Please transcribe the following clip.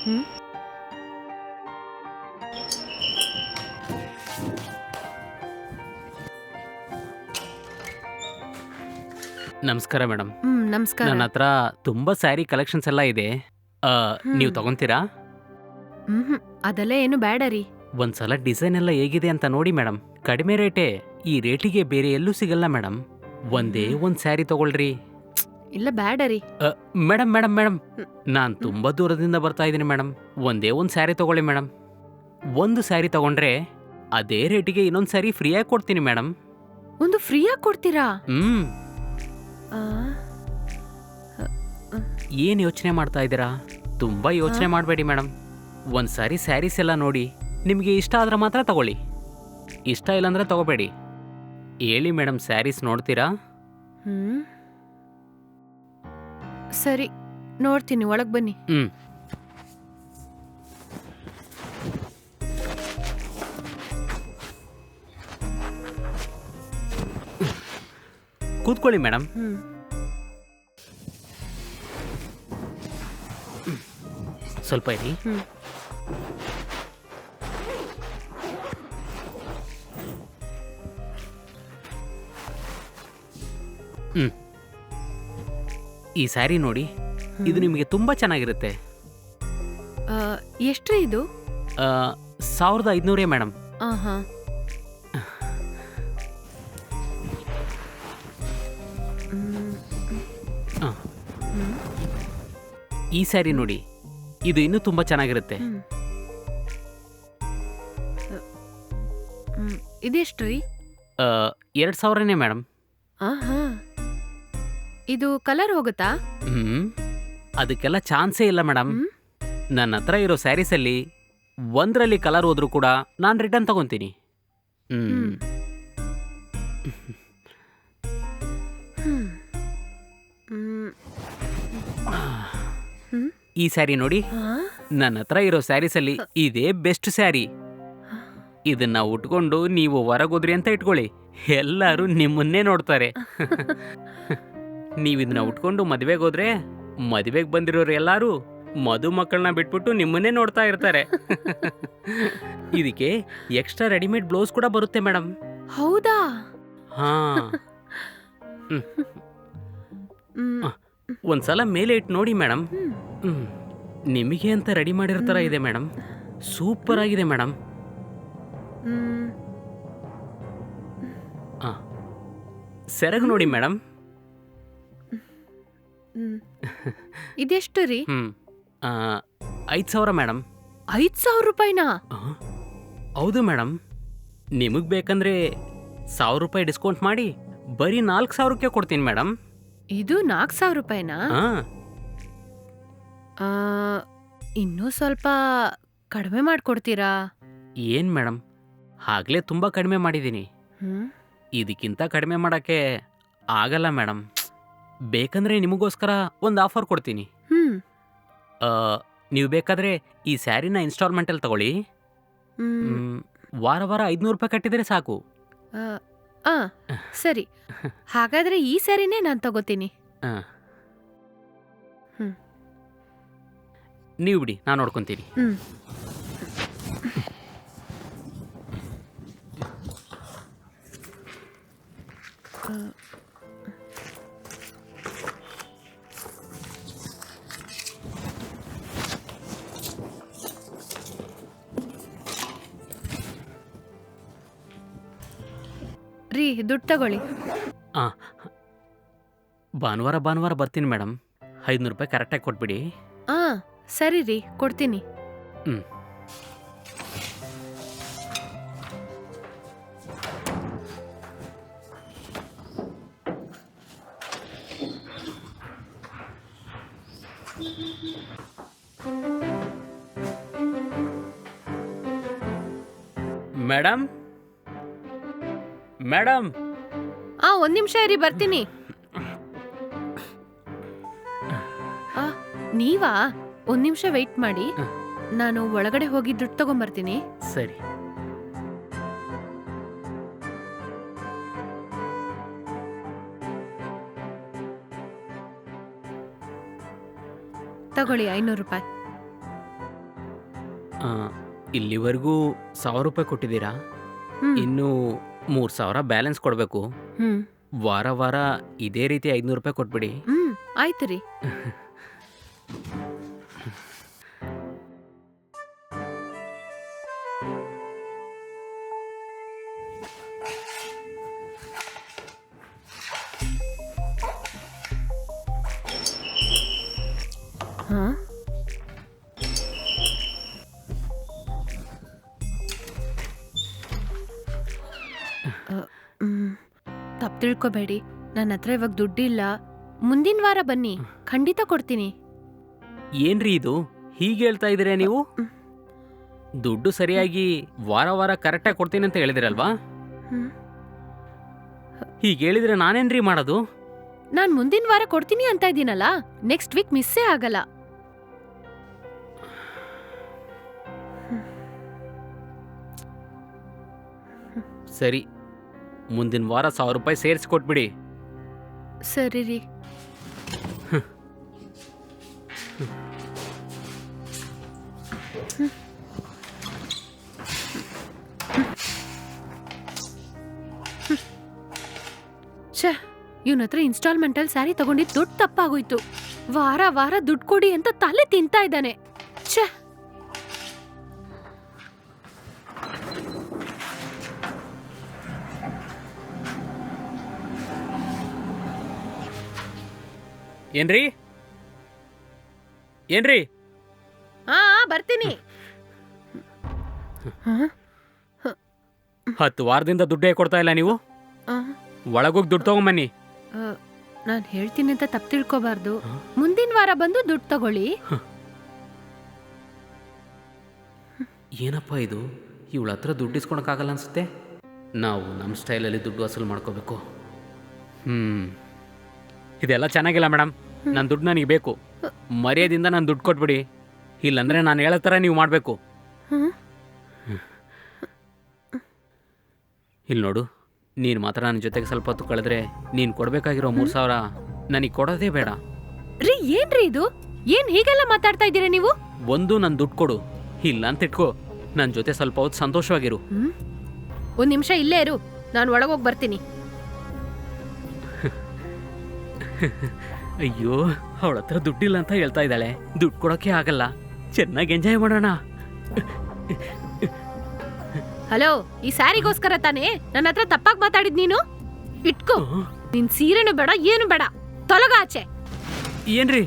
ಹ್ಮ್ ನಮಸ್ಕಾರ ಮೇಡಮ್. ನಮಸ್ಕಾರ. ನನ್ನ ಹತ್ರ ತುಂಬಾ ಸ್ಯಾರಿ ಕಲೆಕ್ಷನ್ಸ್ ಎಲ್ಲ ಇದೆ. ನೀವು ತಗೊಂತೀರಾ? ಅದೆಲ್ಲ ಏನು ಬೇಡ ರೀ. ಒಂದ್ಸಲ ಡಿಸೈನ್ ಎಲ್ಲ ಹೇಗಿದೆ ಅಂತ ನೋಡಿ ಮೇಡಮ್. ಕಡಿಮೆ ರೇಟೇ. ಈ ರೇಟಿಗೆ ಬೇರೆ ಎಲ್ಲೂ ಸಿಗಲ್ಲ ಮೇಡಮ್. ಒಂದೇ ಒಂದ್ ಸ್ಯಾರಿ ತಗೊಳ್ರಿ. ಇಲ್ಲ ಬೇಡ ರೀ. ಮೇಡಮ್ ಮೇಡಮ್ ಮೇಡಮ್ ಹ್ಮ್. ನಾನ್ ತುಂಬಾ ದೂರದಿಂದ ಬರ್ತಾ ಇದ್ದೀನಿ ಮೇಡಮ್. ಒಂದೇ ಒಂದ್ ಸ್ಯಾರಿ ತಗೊಳ್ಳಿ ಮೇಡಮ್. ಒಂದು ಸ್ಯಾರಿ ತಗೊಂಡ್ರೆ ಅದೇ ರೇಟಿಗೆ ಇನ್ನೊಂದ್ ಸ್ಯಾರಿ ಫ್ರೀಯಾಗಿ ಕೊಡ್ತೀನಿ ಮೇಡಮ್. ಒಂದು ಫ್ರೀಯಾಗಿ ಕೊಡ್ತೀರಾ? ಆ, ಏನ್ ಯೋಚನೆ ಮಾಡ್ತಾ ಇದ್ದೀರಾ? ತುಂಬಾ ಯೋಚನೆ ಮಾಡಬೇಡಿ ಮೇಡಮ್. ಒಂದ್ಸಾರಿ ಸ್ಯಾರೀಸ್ ಎಲ್ಲ ನೋಡಿ ನಿಮಗೆ ಇಷ್ಟ ಆದ್ರೆ ಮಾತ್ರ ತಗೊಳ್ಳಿ. ಇಷ್ಟ ಇಲ್ಲಾಂದ್ರೆ ತಗೋಬೇಡಿ. ಹೇಳಿ ಮೇಡಮ್, ಸ್ಯಾರೀಸ್ ನೋಡ್ತೀರಾ? ಹ್ಮ್ ಸರಿ, ನೋಡ್ತೀನಿ. ಒಳಗ್ ಬನ್ನಿ. ಕೂತ್ಕೊಳ್ಳಿ ಮೇಡಮ್. ಸ್ವಲ್ಪ ಇರಿ. ಈ ಸ್ಯಾರಿ ನೋಡಿ, ಇದು ನಿಮಗೆ ತುಂಬಾ ಚೆನ್ನಾಗಿರುತ್ತೆ. ಎಷ್ಟ್ರಿ ಇದು? 1500 ಮೇಡಮ್. ಆಹಾ. ಈ ಸ್ಯಾರಿ ನೋಡಿ, ಇದು ಇನ್ನೂ ತುಂಬಾ ಚೆನ್ನಾಗಿರುತ್ತೆ. ಇದೆಷ್ಟ್ರಿ? 2000ನೇ ಮೇಡಮ್. ಆಹಾ. ಇದು ಕಲರ್ ಹೋಗುತ್ತಾ? ಅದಕ್ಕೆಲ್ಲ ಚಾನ್ಸೇ ಇಲ್ಲ ಮೇಡಮ್. ನನ್ನ ಹತ್ರ ಇರೋ ಸ್ಯಾರೀಸಲ್ಲಿ ಒಂದರಲ್ಲಿ ಕಲರ್ ಹೋದ್ರೂ ಕೂಡ ನಾನು ರಿಟರ್ನ್ ತಗೊಂತೀನಿ. ಈ ಸ್ಯಾರಿ ನೋಡಿ, ನನ್ನ ಹತ್ರ ಇರೋ ಸ್ಯಾರೀಸಲ್ಲಿ ಇದೇ ಬೆಸ್ಟ್ ಸ್ಯಾರಿ. ಇದನ್ನ ಉಟ್ಕೊಂಡು ನೀವು ಹೊರಗೋದ್ರಿ ಅಂತ ಇಟ್ಕೊಳ್ಳಿ, ಎಲ್ಲರೂ ನಿಮ್ಮನ್ನೇ ನೋಡ್ತಾರೆ. ನೀವಿದನ್ನ ಉಟ್ಕೊಂಡು ಮದ್ವೆಗೆ ಹೋದ್ರೆ ಮದ್ವೆಗೆ ಬಂದಿರೋರು ಎಲ್ಲಾರು ಮದುಮಕ್ಕಳನ್ನ ಬಿಟ್ಬಿಟ್ಟು ನಿಮ್ಮನ್ನೇ ನೋಡ್ತಾ ಇರ್ತಾರೆ. ಇದಕ್ಕೆ ಎಕ್ಸ್ಟ್ರಾ ರೆಡಿಮೇಡ್ ಬ್ಲೌಸ್ ಕೂಡ ಬರುತ್ತೆ ಮೇಡಮ್. ಹೌದಾ? ಹಾ. ಒಂದ್ಸಲ ಮೇಲೆ ಇಟ್ಟು ನೋಡಿ ಮೇಡಮ್. ನಿಮಗೆ ಅಂತ ರೆಡಿ ಮಾಡಿರೋ ಥರ ಇದೆ ಮೇಡಮ್. ಸೂಪರ್ ಆಗಿದೆ ಮೇಡಮ್. ಸೆರಗು ನೋಡಿ ಮೇಡಮ್. ಇದೆಷ್ಟು ರೀ? 5000 ಮೇಡಮ್. 5000 ರೂಪಾಯಿನಾ? ಹೌದು ಮೇಡಮ್. ನಿಮಗೆ ಬೇಕಂದ್ರೆ 1000 ರೂಪಾಯಿ ಡಿಸ್ಕೌಂಟ್ ಮಾಡಿ ಬರೀ 4000ಕ್ಕೆ ಕೊಡ್ತೀನಿ ಮೇಡಮ್. ಇದು 4000 ರೂಪಾಯಿನಾ? ಇನ್ನೂ ಸ್ವಲ್ಪ ಕಡಿಮೆ ಮಾಡ್ಕೊಡ್ತೀರಾ? ಏನ್ ಮೇಡಮ್, ಆಗ್ಲೇ ತುಂಬಾ ಕಡಿಮೆ ಮಾಡಿದ್ದೀನಿ. ಇದಕ್ಕಿಂತ ಕಡಿಮೆ ಮಾಡಕ್ಕೆ ಆಗಲ್ಲ ಮೇಡಮ್. ಬೇಕಂದ್ರೆ ನಿಮಗೋಸ್ಕರ ಒಂದು ಆಫರ್ ಕೊಡ್ತೀನಿ. ನೀವು ಬೇಕಾದ್ರೆ ಈ ಸ್ಯಾರಿನ ಇನ್ಸ್ಟಾಲ್ಮೆಂಟಲ್ಲಿ ತಗೊಳ್ಳಿ. ವಾರ ವಾರ 500 ರೂಪಾಯಿ ಕಟ್ಟಿದ್ರೆ ಸಾಕು. ಸರಿ, ಹಾಗಾದ್ರೆ ಈ ಸ್ಯಾರಿನೇ ನಾನು ತಗೋತೀನಿ. ನೀವು ಬಿಡಿ, ನಾನು ನೋಡ್ಕೊಂತೀನಿ. ರೀ, ದುಡ್ಡು ತಗೊಳ್ಳಿ. ಭಾನುವಾರ ಬರ್ತೀನಿ ಮೇಡಮ್. 500 ರೂಪಾಯಿ ಕರೆಕ್ಟಾಗಿ ಕೊಟ್ಬಿಡಿ. ಸರಿ ರೀ, ಕೊಡ್ತೀನಿ. ಮೇಡಮ್ ಮೇಡಮ್ ಒಂದ್ ನಿಮಿಷ ಇರಿ, ಬರ್ತೀನಿ. ನೀವಾ? ಒಂದ್ ನಿಮಿಷ ವೆಯ್ಟ್ ಮಾಡಿ, ನಾನು ಒಳಗಡೆ ಹೋಗಿ ದುಡ್ಡು ತಗೊಂಬರ್ತೀನಿ. ಸರಿ. ತಗೊಳ್ಳಿ 500 ರೂಪಾಯಿ. ಇಲ್ಲಿವರೆಗೂ 1,000 ರೂಪಾಯಿ ಕೊಟ್ಟಿದ್ದೀರಾ, ಹ್ಮ್ ಇನ್ನು 3,000 ಬ್ಯಾಲೆನ್ಸ್ ಕೊಡಬೇಕು. ಹ್ಮ್ ವಾರ ವಾರ ಇದೇ ರೀತಿ 500 ರೂಪಾಯಿ ಕೊಟ್ಬಿಡಿ. ಹ್ಮ್ ಆಯ್ತು ರೀ. ಹಾ ತಪ್ಪು ತಿಳ್ಕೊಬೇಡಿ, ನನ್ನ ಹತ್ರ ಇವಾಗ ದುಡ್ಡಿಲ್ಲ. ಮುಂದಿನ ವಾರ ಬನ್ನಿ, ಖಂಡಿತ ಕೊಡ್ತೀನಿ. ಏನ್ರಿ ಇದು ಹೀಗೆ ಹೇಳ್ತಾ ಇದ್ದೀರಾ ನೀವು? ದುಡ್ಡು ಸರಿಯಾಗಿ ವಾರ ವಾರ ಕರೆಕ್ಟಾಗಿ ಕೊಡ್ತೀನಿ ಅಂತ ಹೇಳಿದಿರಲ್ವಾ? ಹ್ಮ್. ಹೀಗೆ ಹೇಳಿದ್ರೆ ನಾನೇನ್ರಿ ಮಾಡೋದು? ನಾನ್ ಮುಂದಿನ ವಾರ ಕೊಡ್ತೀನಿ ಅಂತ ಇದ್ದೀನಲ್ಲ, ನೆಕ್ಸ್ಟ್ ವೀಕ್ ಮಿಸ್ಸೇ ಆಗಲ್ಲ. ಸರಿ, ಮುಂದಿನ ವಾರ 1,000 ರೂಪಾಯಿ ಸೇರಿಸಿ ಕೊಟ್ಬಿಡಿ. ಸರಿ ರೀ. ಛೇ, ಇವನ ಹತ್ರ ಇನ್ಸ್ಟಾಲ್ಮೆಂಟಲ್ಲಿ ಸ್ಯಾರಿ ತಗೊಂಡಿದ್ದು ದೊಡ್ಡ ತಪ್ಪಾಗೋಯ್ತು. ವಾರ ವಾರ ದುಡ್ಡು ಕೊಡಿ ಅಂತ ತಲೆ ತಿಂತಾ ಇದ್ದಾನೆ. ಛೇ. ಏನ್ರಿ ಏನ್ರಿ ಹಾ ಬರ್ತೀನಿ. 10 ವಾರದಿಂದ ದುಡ್ಡೇ ಕೊಡ್ತಾ ಇಲ್ಲ ನೀವು. ಒಳಗೋಗಿ ದುಡ್ಡು ತಗೊಂಬನ್ನಿ. ನಾನು ಹೇಳ್ತೀನಿ ಅಂತ ತಪ್ಪು ತಿಳ್ಕೊಬಾರ್ದು. ಮುಂದಿನ ವಾರ ಬಂದು ದುಡ್ಡು ತಗೊಳ್ಳಿ. ಏನಪ್ಪ ಇದು, ಇವಳ ಹತ್ರ ದುಡ್ಡು ಇಸ್ಕೊಳಕ್ಕಾಗಲ್ಲ ಅನ್ಸುತ್ತೆ. ನಾವು ನಮ್ಮ ಸ್ಟೈಲಲ್ಲಿ ದುಡ್ಡು ವಸೂಲು ಮಾಡ್ಕೋಬೇಕು. ಇದೆಲ್ಲ ಚೆನ್ನಾಗಿಲ್ಲ ಮೇಡಮ್. ನನ್ನ ದುಡ್ಡು ನನಗೆ ಬೇಕು. ಮರ್ಯಾದಿಂದ ನಾನು ದುಡ್ಡು ಕೊಟ್ಬಿಡಿ, ಇಲ್ಲಾಂದರೆ ನಾನು ಹೇಳೋ ಥರ ನೀವು ಮಾಡಬೇಕು. ಇಲ್ಲಿ ನೋಡು, ನೀನು ಮಾತ್ರ ನನ್ನ ಜೊತೆಗೆ ಸ್ವಲ್ಪ ಹೊತ್ತು ಕಳೆದ್ರೆ ನೀನು ಕೊಡಬೇಕಾಗಿರೋ 3,000 ನನಗೆ ಕೊಡೋದೇ ಬೇಡ. ರೀ, ಏನ್ರಿ ಇದು? ಏನ್ ಹೀಗೆಲ್ಲ ಮಾತಾಡ್ತಾ ಇದ್ದೀರಾ ನೀವು? ಒಂದು ನನ್ನ ದುಡ್ಡು ಕೊಡು, ಇಲ್ಲ ಅಂತ ಇಟ್ಕೋ. ನನ್ನ ಜೊತೆ ಸ್ವಲ್ಪ ಹೊತ್ತು ಸಂತೋಷವಾಗಿರು. ಒಂದ್ ನಿಮಿಷ ಇಲ್ಲೇ ಇರು, ನಾನು ಒಳಗೋಗಿ ಬರ್ತೀನಿ. ಅಯ್ಯೋ, ಅವಳ ಹತ್ರ ದುಡ್ಡಿಲ್ಲ ಅಂತ ಹೇಳ್ತಾ ಇದ್ದಾಳೆ. ದುಡ್ಡು ಕೊಡೋಕೆ ಆಗಲ್ಲ. ಚೆನ್ನಾಗಿ ಎಂಜಾಯ್ ಮಾಡೋಣ. ಹಲೋ, ಈ ಸ್ಯಾರಿಗೋಸ್ಕರ ತಾನೇ ನನ್ನ ಹತ್ರ ತಪ್ಪಾಗಿ ಮಾತಾಡಿದ್ ನೀನು? ಇಟ್ಕೋ, ನಿನ್ ಸೀರೆನೂ ಬೇಡ, ಏನು ಬೇಡ, ತೊಲಗ ಆಚೆ. ಏನ್ರಿ?